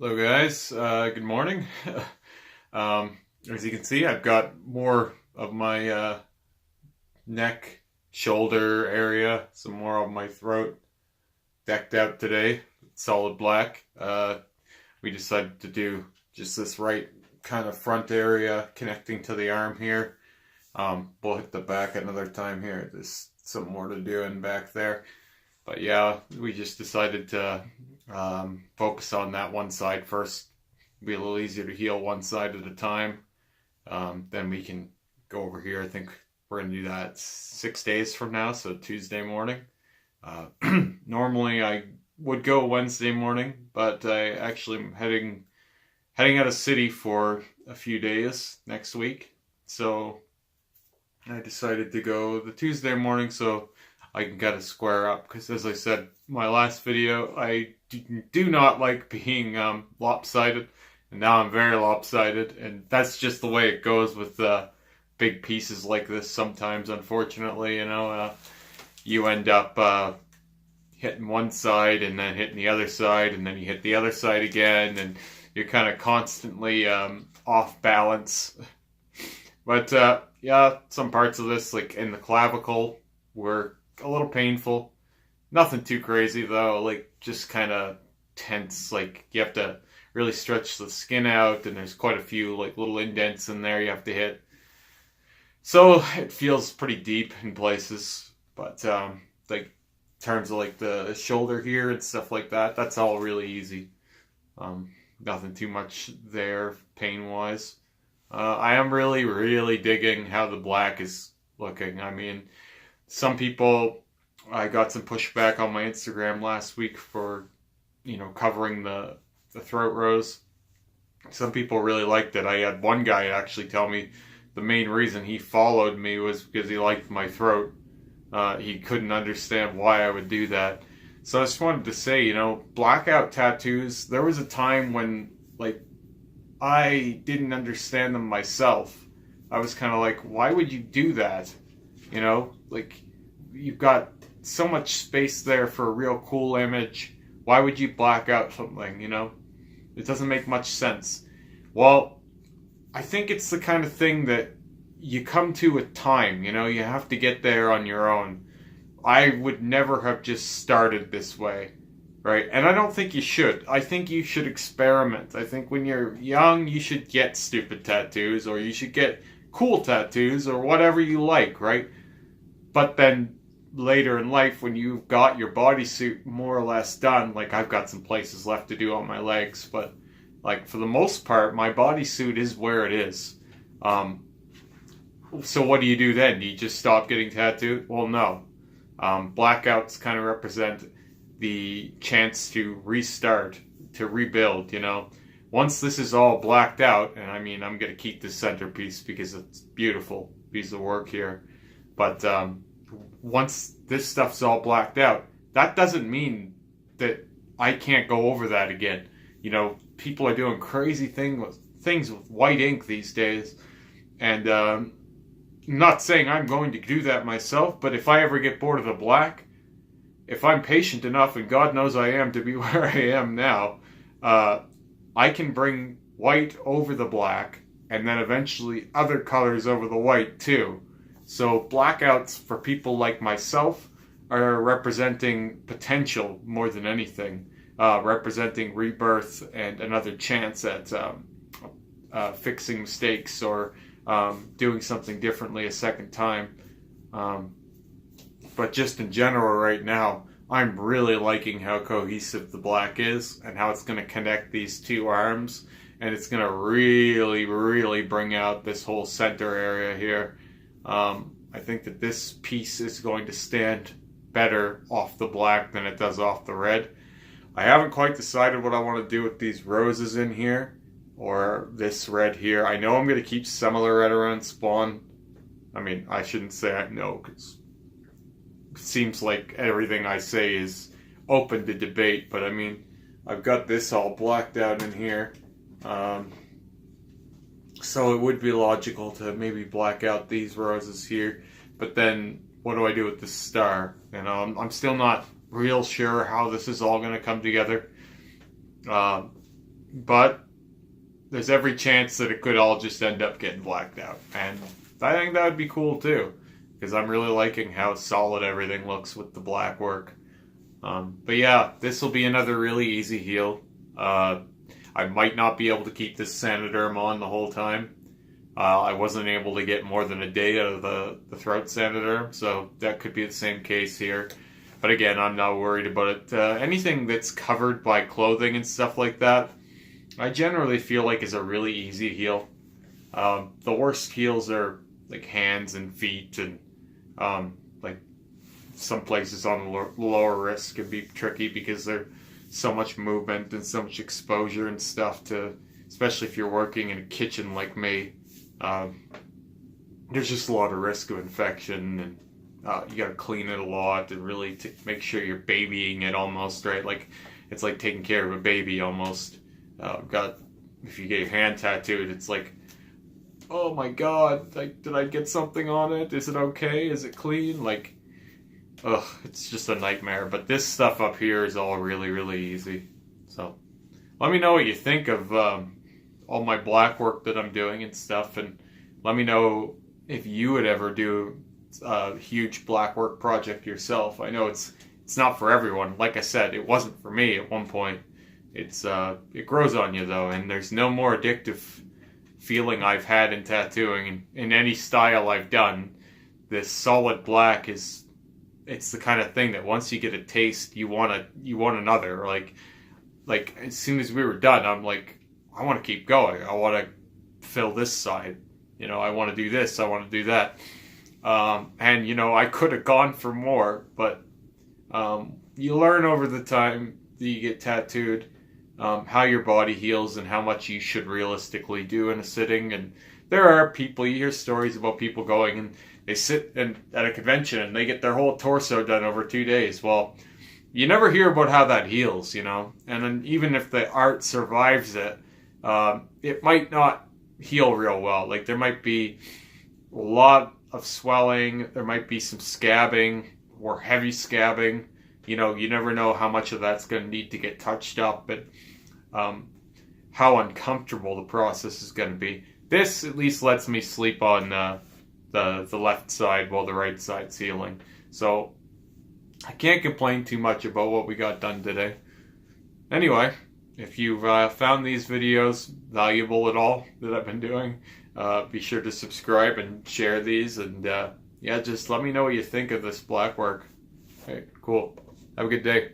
Hello guys, good morning. um, as you can see, I've got more of my neck, shoulder area, some more of my throat decked out today, solid black. We decided to do just this right kind of front area connecting to the arm here. We'll hit the back another time here. There's some more to do in back there. But yeah, we just decided to focus on that one side first. Be a little easier to heal one side at a time. Then we can go over here. I think we're going to do that 6 days from now, so Tuesday morning. Normally I would go Wednesday morning, but I actually am heading out of city for a few days next week. So I decided to go the Tuesday morning so I can kind of square up, because as I said in my last video, I do not like being lopsided, and now I'm very lopsided, and that's just the way it goes with big pieces like this sometimes, unfortunately. You end up hitting one side and then hitting the other side, and then you hit the other side again, and you're kind of constantly off balance. But yeah, some parts of this, like in the clavicle, were a little painful. Nothing too crazy though, like just kind of tense. Like you have to really stretch the skin out, and there's quite a few like little indents in there you have to hit. So it feels pretty deep in places, but like in terms of like the shoulder here and stuff like that, that's all really easy. Nothing too much there pain wise. I am really digging how the black is looking. I mean, some people, I got some pushback on my Instagram last week for, covering the throat rose. Some people really liked it. I had one guy actually tell me the main reason he followed me was because he liked my throat. He couldn't understand why I would do that. So I just wanted to say, blackout tattoos, there was a time when, like, I didn't understand them myself. I was kind of like, why would you do that? Like, you've got so much space there for a real cool image. Why would you black out something, It doesn't make much sense. Well, I think it's the kind of thing that you come to with time, You have to get there on your own. I would never have just started this way, right? And I don't think you should. I think you should experiment. I think when you're young, you should get stupid tattoos, or you should get cool tattoos, or whatever you like, right? But then later in life, when you've got your bodysuit more or less done, like I've got some places left to do on my legs, but like for the most part, my bodysuit is where it is. So what do you do then? Do you just stop getting tattooed? Well, no. Blackouts kind of represent the chance to restart, to rebuild, Once this is all blacked out, and I mean, I'm going to keep this centerpiece because it's a beautiful piece of work here. But once this stuff's all blacked out, that doesn't mean that I can't go over that again. People are doing crazy things with white ink these days. And I'm not saying I'm going to do that myself, but if I ever get bored of the black, if I'm patient enough, and God knows I am to be where I am now, I can bring white over the black, and then eventually other colors over the white too. So blackouts for people like myself are representing potential more than anything, representing rebirth and another chance at fixing mistakes, or doing something differently a second time. But just in general right now, I'm really liking how cohesive the black is, and how it's going to connect these two arms, and it's going to really bring out this whole center area here. I think that this piece is going to stand better off the black than it does off the red. I haven't quite decided what I want to do with these roses in here, or this red here. I know I'm going to keep some of the red around spawn. I mean, I shouldn't say I know, because it seems like everything I say is open to debate, but I mean, I've got this all blacked out in here. So it would be logical to maybe black out these roses here, but then what do I do with this star? I'm still not real sure how this is all going to come together. but there's every chance that it could all just end up getting blacked out. And I think that would be cool too, because I'm really liking how solid everything looks with the black work. But yeah, this will be another really easy heal. I might not be able to keep this Sanoderm on the whole time. I wasn't able to get more than a day out of the throat Sanoderm, so that could be the same case here. But again, I'm not worried about it. Anything that's covered by clothing and stuff like that, I generally feel like is a really easy heal. The worst heals are like hands and feet, and like some places on the lower wrist can be tricky because there's so much movement and so much exposure and stuff to, especially if you're working in a kitchen like me. There's just a lot of risk of infection, and you gotta clean it a lot and really make sure you're babying it almost, right? Like it's like taking care of a baby almost. If you get your hand tattooed, it's like, oh my god, like, did I get something on it? Is it okay? Is it clean? Like, ugh, it's just a nightmare. But this stuff up here is all really, really easy. So let me know what you think of all my black work that I'm doing and stuff, and let me know if you would ever do a huge black work project yourself. I know it's not for everyone. Like I said, it wasn't for me at one point. It grows on you though, and there's no more addictive feeling I've had in tattooing in any style I've done. This solid black it's the kind of thing that once you get a taste, you want another. Like as soon as we were done, I'm like, I want to keep going. I want to fill this side. I want to do this. I want to do that. And I could have gone for more, but you learn over the time that you get tattooed how your body heals and how much you should realistically do in a sitting. And there are people, you hear stories about people going and they sit at a convention and they get their whole torso done over 2 days. Well, you never hear about how that heals, and then even if the art survives it, it might not heal real well. Like there might be a lot of swelling, there might be some scabbing or heavy scabbing. You never know how much of that's going to need to get touched up, but how uncomfortable the process is going to be. This at least lets me sleep on the left side while the right side's healing. So I can't complain too much about what we got done today. Anyway, if you've found these videos valuable at all that I've been doing, be sure to subscribe and share these. And yeah, just let me know what you think of this black work. Okay, cool. Have a good day.